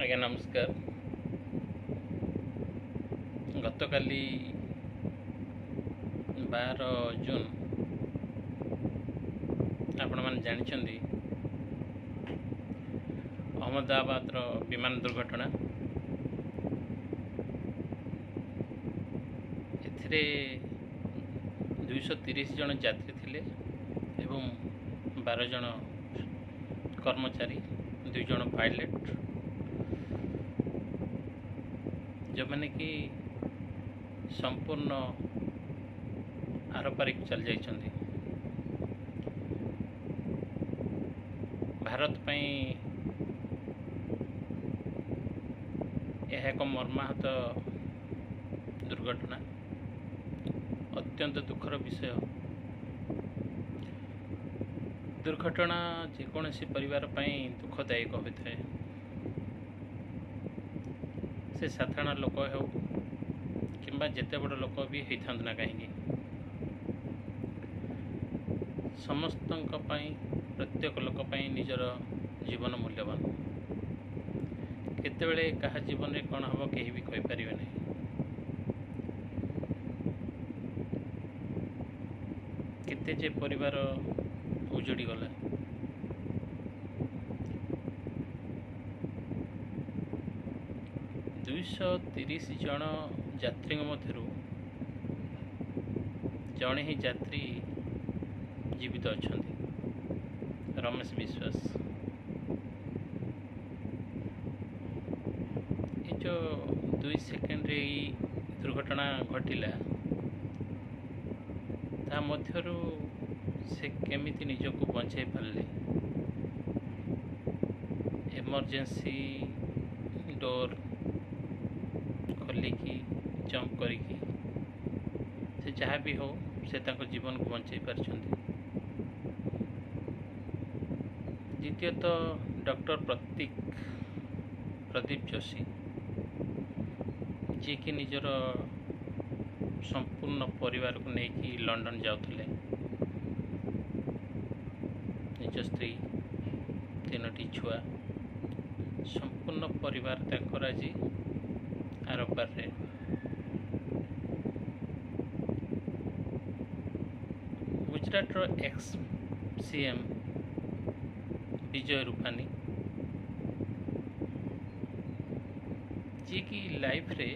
ଆଜ୍ଞା ନମସ୍କାର। ଗତକାଲି 12 ଜୁନ୍ ଆପଣମାନେ ଜାଣିଛନ୍ତି ଅହମ୍ମଦାବାଦର ବିମାନ ଦୁର୍ଘଟଣା। ଏଥିରେ 230 ଜଣ ଯାତ୍ରୀ ଥିଲେ ଏବଂ 12 ଜଣ କର୍ମଚାରୀ, 2 ଜଣ ପାଇଲଟ, ଯେଉଁମାନେ କି ସମ୍ପୂର୍ଣ୍ଣ ଆରପାରିକୁ ଚାଲି ଯାଇଛନ୍ତି। ଭାରତ ପାଇଁ ଏହା ଏକ ମର୍ମାହତ ଦୁର୍ଘଟଣା, ଅତ୍ୟନ୍ତ ଦୁଃଖର ବିଷୟ। ଦୁର୍ଘଟଣା ଯେକୌଣସି ପରିବାର ପାଇଁ ଦୁଃଖଦାୟକ ହୋଇଥାଏ। ସେ ସାଧାରଣ ଲୋକ ହେଉ କିମ୍ବା ଯେତେ ବଡ଼ ଲୋକ ବି ହେଇଥାନ୍ତୁ ନା କାହିଁକି, ସମସ୍ତଙ୍କ ପାଇଁ, ପ୍ରତ୍ୟେକ ଲୋକ ପାଇଁ ନିଜର ଜୀବନ ମୂଲ୍ୟବାନ। କେତେବେଳେ କାହା ଜୀବନରେ କ'ଣ ହେବ କେହି ବି କହିପାରିବେ ନାହିଁ। କେତେ ଯେ ପରିବାର ଉଜୁଡ଼ି ଗଲା। ଦୁଇଶହ 30 ଜଣ ଯାତ୍ରୀଙ୍କ ମଧ୍ୟରୁ ଜଣେ ହିଁ ଯାତ୍ରୀ ଜୀବିତ ଅଛନ୍ତି, ରମେଶ ବିଶ୍ୱାସ। ଏ ଯେଉଁ 2 ସେକେଣ୍ଡରେ ଏଇ ଦୁର୍ଘଟଣା ଘଟିଲା, ତା ମଧ୍ୟରୁ ସେ କେମିତି ନିଜକୁ ବଞ୍ଚାଇ ପାରିଲେ। ଏମର୍ଜେନ୍ସି ଡୋର୍ ଖୋଲିକି ଜମ୍ପ କରିକି ସେ ଯାହା ବି ହେଉ ସେ ତାଙ୍କ ଜୀବନକୁ ବଞ୍ଚାଇ ପାରିଛନ୍ତି। ଦ୍ୱିତୀୟତଃ ଡକ୍ଟର ପ୍ରଦୀପ ଯୋଶୀ, ଯିଏକି ନିଜର ସମ୍ପୂର୍ଣ୍ଣ ପରିବାରକୁ ନେଇକି ଲଣ୍ଡନ ଯାଉଥିଲେ। ନିଜ ସ୍ତ୍ରୀ, 3ଟି ଛୁଆ, ସମ୍ପୂର୍ଣ୍ଣ ପରିବାର ତାଙ୍କର ଆଜି ଆରପାରିରେ। ଗୁଜରାଟର ଏକ୍ସ CM ବିଜୟ ରୂପାନୀ, ଯିଏକି ଲାଇଫରେ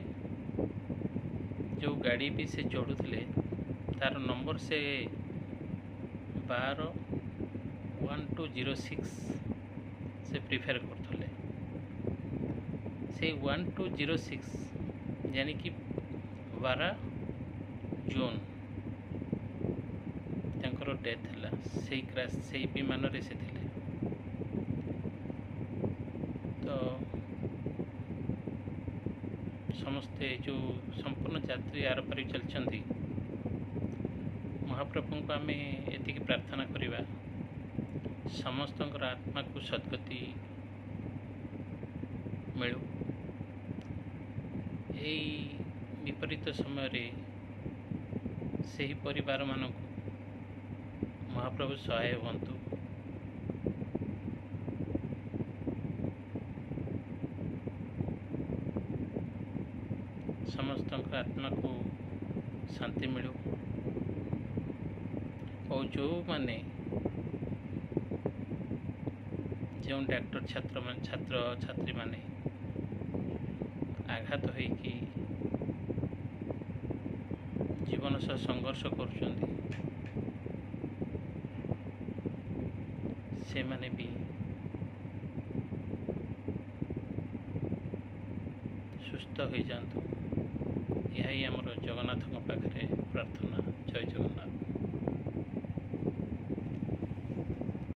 ଯେଉଁ ଗାଡ଼ି ବି ସେ ଚଢ଼ୁଥିଲେ ତାର ନମ୍ବର ସେ 12-1206 ସେ ପ୍ରିଫେୟାର କରୁଥିଲେ। ସେଇ 1206 ଯାନିକି 12 ଜୁନ୍ ତାଙ୍କର ଡେଥ୍ ହେଲା। ସେଇ ବିମାନରେ ସେ ଥିଲେ। ତ ସମସ୍ତେ ଯେଉଁ ସମ୍ପୂର୍ଣ୍ଣ ଯାତ୍ରୀ ଆରପାରିକୁ ଚାଲିଛନ୍ତି, ମହାପ୍ରଭୁଙ୍କୁ ଆମେ ଏତିକି ପ୍ରାର୍ଥନା କରିବା, ସମସ୍ତଙ୍କର ଆତ୍ମାକୁ ସଦ୍ଗତି ମିଳୁ। ଏହି ବିପରୀତ ସମୟରେ ସେହି ପରିବାରମାନଙ୍କୁ ମହାପ୍ରଭୁ ସହାୟ ହୁଅନ୍ତୁ। ସମସ୍ତଙ୍କ ଆତ୍ମାକୁ ଶାନ୍ତି ମିଳୁ। ଓ ଯେଉଁ ଡାକ୍ତର ଛାତ୍ରଛାତ୍ରୀମାନେ ଆଘାତ ହୋଇକି ଜୀବନ ସହ ସଂଘର୍ଷ କରୁଛନ୍ତି, ସେମାନେ ବି ସୁସ୍ଥ ହୋଇଯାଆନ୍ତୁ। ଏହା ହିଁ ଆମର ଜଗନ୍ନାଥଙ୍କ ପାଖରେ ପ୍ରାର୍ଥନା। ଜୟ ଜଗନ୍ନାଥ।